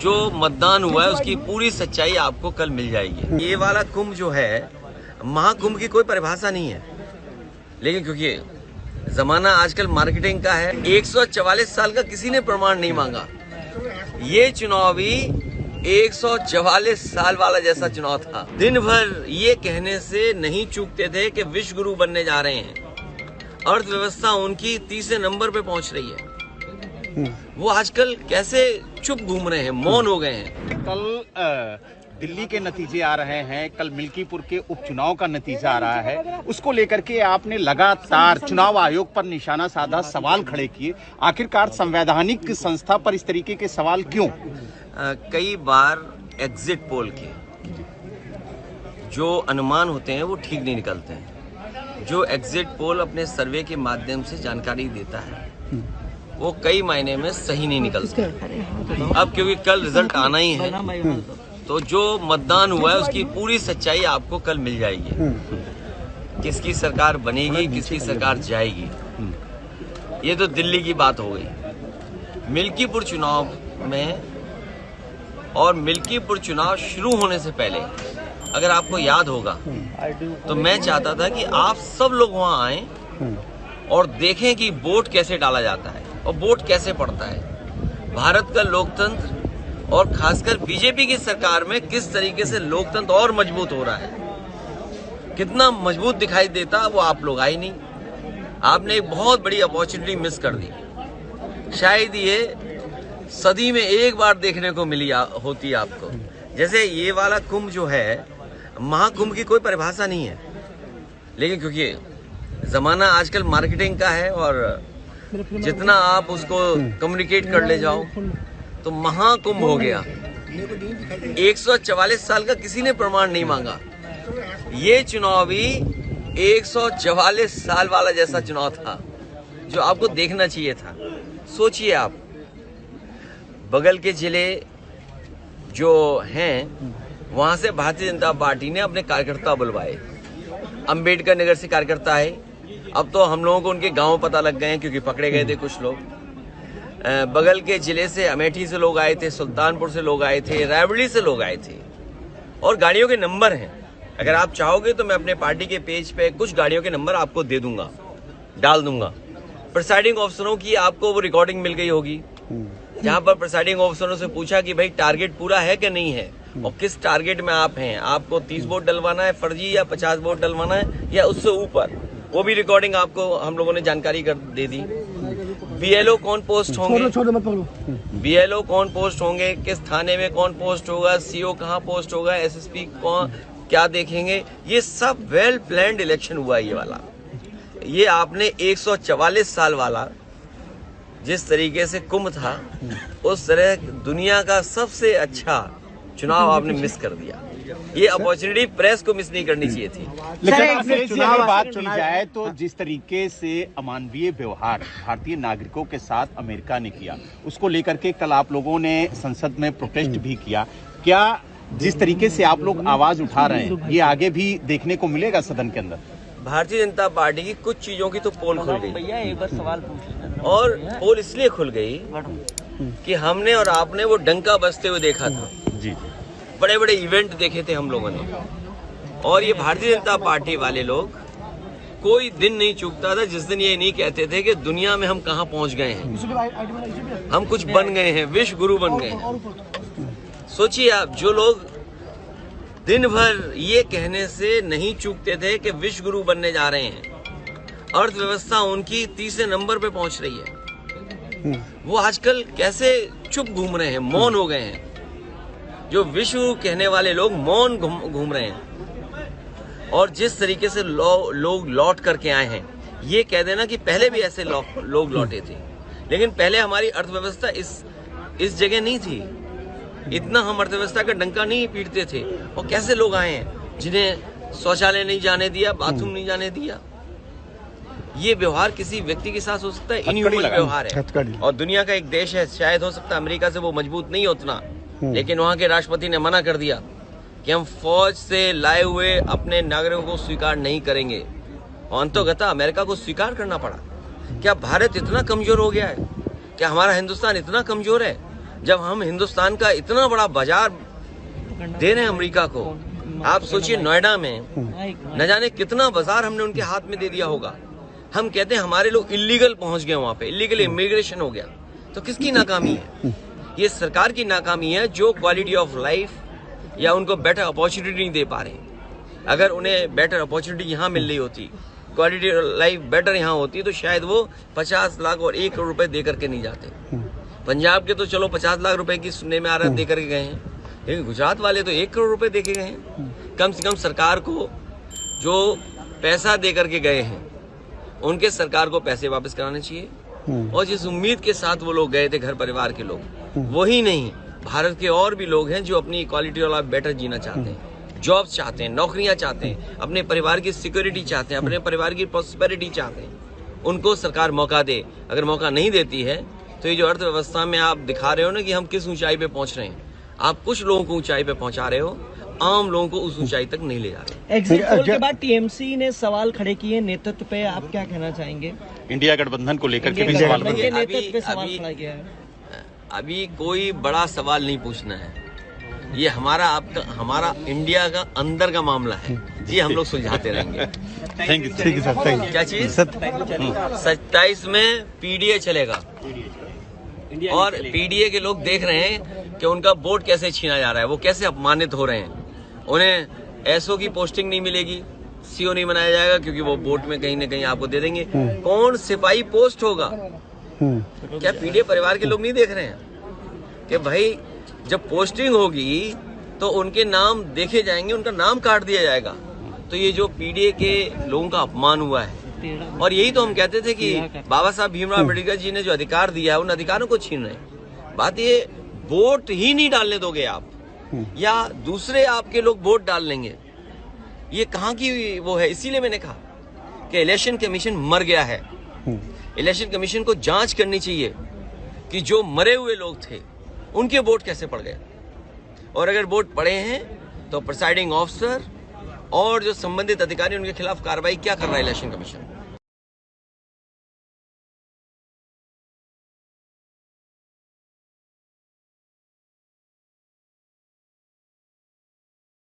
जो मतदान हुआ है उसकी पूरी सच्चाई आपको कल मिल जाएगी। ये वाला कुंभ जो है, महाकुंभ की कोई परिभाषा नहीं है, लेकिन क्योंकि जमाना आजकल मार्केटिंग का है, 144 साल का किसी ने प्रमाण नहीं मांगा। ये चुनाव भी 144 साल वाला जैसा चुनाव था। दिन भर ये कहने से नहीं चूकते थे कि विश्व गुरु बनने जा रहे हैं। अर्थव्यवस्था उनकी तीसरे नंबर पे पहुंच रही है। वो आजकल कैसे चुप घूम रहे हैं, मौन हो गए हैं। कल दिल्ली के नतीजे आ रहे हैं, कल मिल्कीपुर के उपचुनाव का नतीजा आ रहा है, उसको लेकर के आपने लगातार चुनाव आयोग पर निशाना साधा, सवाल खड़े किए। आखिरकार संवैधानिक संस्था पर इस तरीके के सवाल क्यों? कई बार एग्जिट पोल के जो अनुमान होते हैं वो ठीक नहीं निकलते हैं। जो एग्जिट पोल अपने सर्वे के माध्यम से जानकारी देता है वो कई मायने में सही नहीं निकलता। अब क्योंकि कल रिजल्ट आना ही है, तो जो मतदान हुआ है उसकी पूरी सच्चाई आपको कल मिल जाएगी। किसकी सरकार बनेगी, किसकी सरकार जाएगी, ये तो दिल्ली की बात हो गई। मिल्कीपुर चुनाव में और मिल्कीपुर चुनाव शुरू होने से पहले अगर आपको याद होगा तो मैं चाहता था कि आप सब लोग वहां आएं और देखें कि वोट कैसे डाला जाता है और वोट कैसे पड़ता है। भारत का लोकतंत्र और खासकर बीजेपी की सरकार में किस तरीके से लोकतंत्र और मजबूत हो रहा है, कितना मजबूत दिखाई देता, वो आप लोग आए नहीं। आपने एक बहुत बड़ी अपॉर्चुनिटी मिस कर दी। शायद ये सदी में एक बार देखने को मिली होती आपको। जैसे ये वाला कुंभ जो है, महाकुंभ की कोई परिभाषा नहीं है, लेकिन क्योंकि जमाना आजकल मार्केटिंग का है और जितना आप उसको कम्युनिकेट कर ले जाओ तो महाकुंभ हो गया। 144 साल का किसी ने प्रमाण नहीं मांगा। ये चुनाव भी 144 साल वाला जैसा चुनाव था जो आपको देखना चाहिए था। सोचिए आप, बगल के जिले जो हैं वहां से भारतीय जनता पार्टी ने अपने कार्यकर्ता बुलवाए। अंबेडकर नगर से कार्यकर्ता आए। अब तो हम लोगों को उनके गांव पता लग गए हैं क्योंकि पकड़े गए थे कुछ लोग। बगल के जिले से अमेठी से लोग आए थे, सुल्तानपुर से लोग आए थे, रायबरेली से लोग आए थे और गाड़ियों के नंबर हैं। अगर आप चाहोगे तो मैं अपने पार्टी के पेज पे कुछ गाड़ियों के नंबर आपको दे दूंगा, डाल दूंगा। प्रिसाइडिंग ऑफिसरों की आपको वो रिकॉर्डिंग मिल गई होगी जहां पर प्रिसाइडिंग ऑफिसरों से पूछा कि भाई टारगेट पूरा है कि नहीं है और किस टारगेट में आप हैं, आपको 30 वोट डलवाना है फर्जी या 50 वोट डलवाना है या उससे ऊपर, वो भी रिकॉर्डिंग आपको हम लोगों ने जानकारी कर दे दी। बीएलओ कौन पोस्ट होंगे, बीएलओ कौन पोस्ट होंगे, किस थाने में कौन पोस्ट होगा, सीओ कहाँ पोस्ट होगा, एसएसपी कौन क्या देखेंगे, ये सब वेल प्लान्ड इलेक्शन हुआ ये वाला। ये आपने 144 साल वाला जिस तरीके से कुंभ था, उस तरह दुनिया का सबसे अच्छा चुनाव आपने मिस कर दिया। ये अपॉर्चुनिटी प्रेस को मिस नहीं करनी चाहिए थी। लेकिन अपने चुनाव बात की जाए तो जिस तरीके से अमानवीय व्यवहार भारतीय नागरिकों के साथ अमेरिका ने किया, उसको लेकर के कल आप लोगों ने संसद में प्रोटेस्ट भी किया। क्या जिस तरीके से आप लोग आवाज उठा रहे हैं ये आगे भी देखने को मिलेगा सदन के अंदर? भारतीय जनता पार्टी की कुछ चीजों की तो पोल खुल गई। भैया एक बार सवाल पूछ, और पोल इसलिए खुल गई कि हमने और आपने वो डंका बजते हुए देखा था जी। बड़े बड़े इवेंट देखे थे हम लोगों ने, और ये भारतीय जनता पार्टी वाले लोग कोई दिन नहीं चूकता था जिस दिन ये नहीं कहते थे कि दुनिया में हम कहां पहुंच गए हैं, हम कुछ बन गए हैं, विश्व गुरु बन गए हैं। सोचिए आप, जो लोग दिन भर ये कहने से नहीं चूकते थे कि विश्व गुरु बनने जा रहे हैं, अर्थव्यवस्था उनकी तीसरे नंबर पे पहुंच रही है, वो आजकल कैसे चुप घूम रहे हैं, मौन हो गए हैं। जो विश्व कहने वाले लोग मौन घूम रहे हैं। और जिस तरीके से लोग लौट करके आए हैं, ये कह देना कि पहले भी ऐसे लोग लौटे थे, लेकिन पहले हमारी अर्थव्यवस्था इस जगह नहीं थी। इतना हम अर्थव्यवस्था का डंका नहीं पीटते थे। और कैसे लोग आए हैं जिन्हें शौचालय नहीं जाने दिया, बाथरूम नहीं जाने दिया। ये व्यवहार किसी व्यक्ति के साथ हो सकता है, इनह्यूमन व्यवहार है। और दुनिया का एक देश है, शायद हो सकता है अमेरिका से वो मजबूत नहीं उतना, लेकिन वहां के राष्ट्रपति ने मना कर दिया कि हम फौज से लाए हुए अपने नागरिकों को स्वीकार नहीं करेंगे, और अंततः अमेरिका को स्वीकार करना पड़ा। क्या भारत इतना कमजोर हो गया है? क्या हमारा हिंदुस्तान इतना कमजोर है जब हम हिंदुस्तान का इतना बड़ा बाजार दे रहे हैं अमेरिका को। आप सोचिए नोएडा में न जाने कितना बाजार हमने उनके हाथ में दे दिया होगा। हम कहते हैं हमारे लोग इलीगल पहुंच गए, वहां पे इलीगल इमिग्रेशन हो गया। तो किसकी नाकामी है? ये सरकार की नाकामी है, जो क्वालिटी ऑफ लाइफ या उनको बेटर अपॉर्चुनिटी नहीं दे पा रहे। अगर उन्हें बेटर अपॉर्चुनिटी यहाँ मिल रही होती, क्वालिटी लाइफ बेटर यहाँ होती, तो शायद वो 50 लाख और 1 करोड़ रुपए दे करके नहीं जाते। पंजाब के तो चलो 50 लाख रुपए की सुनने में आ रहा है दे करके गए हैं, लेकिन गुजरात वाले तो 1 करोड़ रुपए दे के गए हैं। कम से कम सरकार को जो पैसा दे करके गए हैं, उनके सरकार को पैसे वापस कराने चाहिए। और जिस उम्मीद के साथ वो लोग गए थे, घर परिवार के लोग, वही नहीं, भारत के और भी लोग हैं जो अपनी क्वालिटी वाला बेटर जीना चाहते हैं, जॉब्स चाहते हैं, नौकरियां चाहते हैं, अपने परिवार की सिक्योरिटी चाहते हैं, अपने परिवार की प्रॉस्पेरिटी चाहते हैं। उनको सरकार मौका दे। अगर मौका नहीं देती है तो ये जो अर्थव्यवस्था में आप दिखा रहे हो ना कि हम किस ऊंचाई पे पहुंच रहे हैं, आप कुछ लोगों को ऊंचाई पे पहुंचा रहे हो, आम लोगों को उस ऊंचाई तक नहीं ले जा रहे। एग्जिट पोल के बाद टीएमसी ने सवाल खड़े किए नेतृत्व पे, आप क्या कहना चाहेंगे? इंडिया गठबंधन को लेकर के भी सवाल के किया। नेतृत्व पे सवाल खड़ा किया है। अभी कोई बड़ा सवाल नहीं पूछना है, ये हमारा इंडिया का अंदर का मामला है, ये हम लोग सुलझाते रहेंगे। Thank you sir. Thank you. क्या चीज? 27 में पीडीए चलेगा, और पीडीए के लोग देख रहे हैं कि उनका वोट कैसे छीना जा रहा है, वो कैसे अपमानित हो रहे हैं। उन्हें एसओ की पोस्टिंग नहीं मिलेगी, सीओ नहीं बनाया जाएगा, क्योंकि वो वोट में कहीं ना कहीं आपको दे देंगे। कौन सिपाही पोस्ट होगा? क्या पीडीए परिवार के लोग नहीं देख रहे हैं कि भाई जब पोस्टिंग होगी तो उनके नाम देखे जाएंगे, उनका नाम काट दिया जाएगा। तो ये जो पीडीए के लोगों का अपमान हुआ है, और यही तो हम कहते थे कि बाबा साहब भीमराव अम्बेडकर जी ने जो अधिकार दिया है, उन अधिकारों को छीन रहे हैं। बात ये, वोट ही नहीं डालने दोगे आप, या दूसरे आपके लोग वोट डाल लेंगे, ये कहाँ की वो है? इसीलिए मैंने कहा कि इलेक्शन कमीशन मर गया है। इलेक्शन कमीशन को जांच करनी चाहिए कि जो मरे हुए लोग थे उनके वोट कैसे पड़ गए, और अगर वोट पड़े हैं तो प्रिसाइडिंग ऑफिसर और जो संबंधित अधिकारी उनके खिलाफ कार्रवाई क्या कर रहा है इलेक्शन कमीशन।